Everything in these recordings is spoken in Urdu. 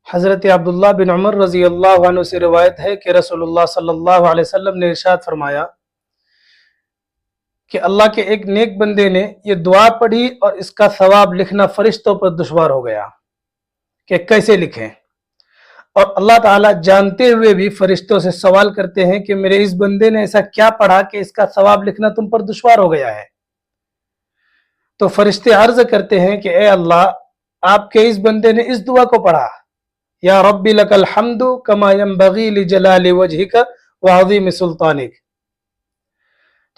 حضرت عبداللہ بن عمر رضی اللہ عنہ سے روایت ہے کہ رسول اللہ صلی اللہ علیہ وسلم نے ارشاد فرمایا کہ اللہ کے ایک نیک بندے نے یہ دعا پڑھی اور اس کا ثواب لکھنا فرشتوں پر دشوار ہو گیا کہ کیسے لکھیں، اور اللہ تعالیٰ جانتے ہوئے بھی فرشتوں سے سوال کرتے ہیں کہ میرے اس بندے نے ایسا کیا پڑھا کہ اس کا ثواب لکھنا تم پر دشوار ہو گیا ہے۔ تو فرشتے عرض کرتے ہیں کہ اے اللہ، آپ کے اس بندے نے اس دعا کو پڑھا، یا رب لک الحمد کما ینبغی لجلال وجہک وعظیم سلطانک،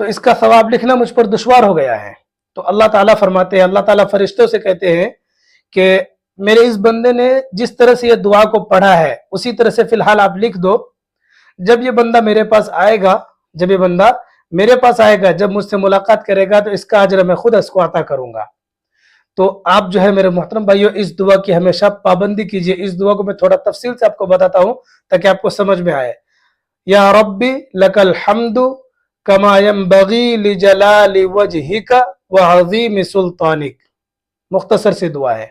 تو اس کا ثواب لکھنا مجھ پر دشوار ہو گیا ہے۔ تو اللہ تعالیٰ فرماتے ہیں، اللہ تعالیٰ فرشتوں سے کہتے ہیں کہ میرے اس بندے نے جس طرح سے یہ دعا کو پڑھا ہے اسی طرح سے فی الحال آپ لکھ دو، جب یہ بندہ میرے پاس آئے گا، جب مجھ سے ملاقات کرے گا تو اس کا اجر میں خود اس کو عطا کروں گا۔ تو آپ جو ہے میرے محترم بھائیو، اس دعا کی ہمیشہ پابندی کیجئے۔ اس دعا کو میں تھوڑا تفصیل سے آپ کو بتاتا ہوں تاکہ آپ کو سمجھ میں آئے۔ یا ربی لک الحمد کما ینبغی لجلال وجہک وعظیم سلطانک، مختصر سی دعا ہے۔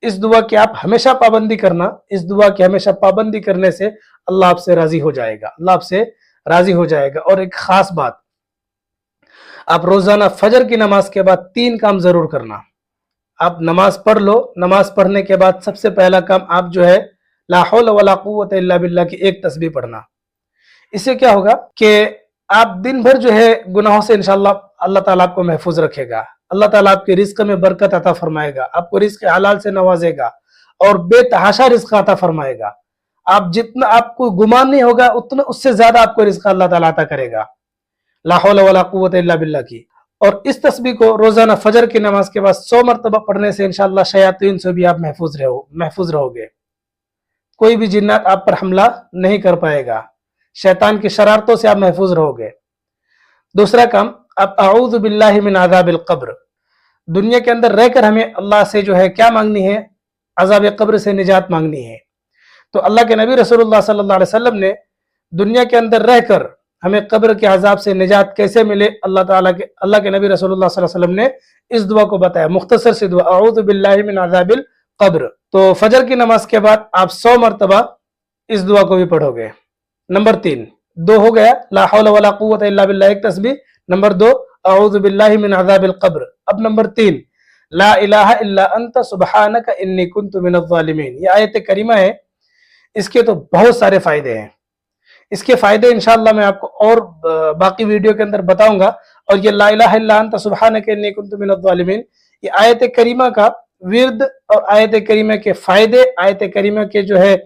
اس دعا کی آپ ہمیشہ پابندی کرنا، اس دعا کی ہمیشہ پابندی کرنے سے اللہ آپ سے راضی ہو جائے گا، اور ایک خاص بات، آپ روزانہ فجر کی نماز کے بعد 3 کام ضرور کرنا۔ آپ نماز پڑھ لو، نماز پڑھنے کے بعد سب سے پہلا کام آپ جو ہے لا حول ولا قوت الا باللہ کی ایک تسبیح پڑھنا۔ اس سے کیا ہوگا کہ آپ دن بھر جو ہے گناہوں سے انشاءاللہ اللہ تعالیٰ آپ کو محفوظ رکھے گا، اللہ تعالیٰ آپ کے رزق میں برکت عطا فرمائے گا، آپ کو رزق حلال سے نوازے گا اور بے تحاشا رزق عطا فرمائے گا۔ آپ جتنا آپ کو گمان نہیں ہوگا اتنا اس سے زیادہ آپ کو رزق اللہ تعالیٰ عطا کرے گا، لا حول ولا قوت الا باللہ کی۔ اور اس تسبیح کو روزانہ فجر کی نماز کے بعد 100 مرتبہ پڑھنے سے انشاءاللہ شیاطین سے بھی آپ محفوظ رہو گے، کوئی بھی جنات آپ پر حملہ نہیں کر پائے گا، شیطان کی شرارتوں سے آپ محفوظ رہو گے۔ دوسرا کام، آپ اعوذ باللہ من عذاب القبر، دنیا کے اندر رہ کر ہمیں اللہ سے جو ہے کیا مانگنی ہے؟ عذاب قبر سے نجات مانگنی ہے۔ تو اللہ کے نبی رسول اللہ صلی اللہ علیہ وسلم نے دنیا کے اندر رہ کر ہمیں قبر کے عذاب سے نجات کیسے ملے، اللہ کے نبی رسول اللہ صلی اللہ علیہ وسلم نے اس دعا کو بتایا، مختصر سی دعا، اعوذ باللہ من عذاب القبر۔ تو فجر کی نماز کے بعد آپ 100 مرتبہ اس دعا کو بھی پڑھو گے۔ نمبر 3، 2 ہو گیا، لا حول ولا قوت الا باللہ ایک تسبیح، نمبر 2 اعوذ باللہ من عذاب القبر۔ اب نمبر 3، لا الہ الا انت سبحانک انی کنت من الظالمین۔ یہ آیت کریمہ ہے، اس کے تو بہت سارے فائدے ہیں، اس کے فائدے انشاءاللہ میں آپ کو اور باقی ویڈیو کے اندر بتاؤں گا۔ اور یہ لا الہ الا انت سبحانک انی کنت من الظالمین، یہ آیت کریمہ کا ورد اور آیت کریمہ کے فائدے، آیت کریمہ کے جو ہے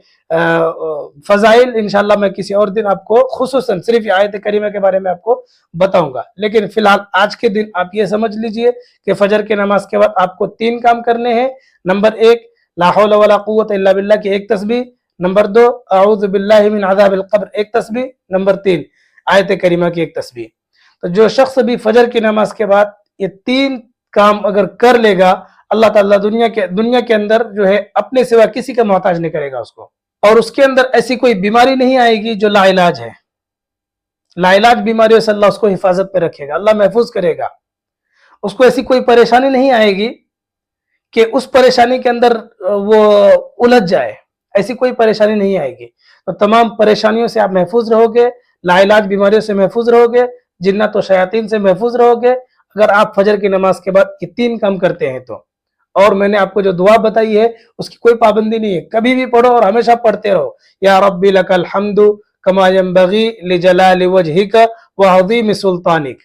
فضائل انشاءاللہ میں کسی اور دن آپ کو خصوصاً صرف یہ آیت کریمہ کے بارے میں آپ کو بتاؤں گا۔ لیکن فی الحال آج کے دن آپ یہ سمجھ لیجئے کہ فجر کے نماز کے بعد آپ کو 3 کام کرنے ہیں۔ نمبر 1، لا حول ولا قوت الا باللہ کی ایک تسبیح، نمبر 2، اعوذ باللہ من عذاب القبر ایک تسبیح، نمبر 3، آیت کریمہ کی ایک تسبیح۔ تو جو شخص بھی فجر کی نماز کے بعد یہ 3 کام اگر کر لے گا، اللہ تعالیٰ دنیا کے اندر جو ہے اپنے سوا کسی کا محتاج نہیں کرے گا اس کو، اور اس کے اندر ایسی کوئی بیماری نہیں آئے گی جو لا علاج ہے۔ لا علاج بیماریوں سے اللہ اس کو حفاظت پہ رکھے گا، اللہ محفوظ کرے گا، اس کو ایسی کوئی پریشانی نہیں آئے گی کہ اس پریشانی کے اندر وہ الجھ جائے، ایسی کوئی پریشانی نہیں آئے گی۔ تو تمام پریشانیوں سے آپ محفوظ رہو گے، لا علاج بیماریوں سے محفوظ رہو گے، جنات و شیاطین سے محفوظ رہو گے اگر آپ فجر کی نماز کے بعد یہ 3 کام کرتے ہیں تو۔ اور میں نے آپ کو جو دعا بتائی ہے اس کی کوئی پابندی نہیں ہے، کبھی بھی پڑھو اور ہمیشہ پڑھتے رہو، یا ربی لک الحمد کما ینبغی لجلال وجہک وعظیم سلطانک۔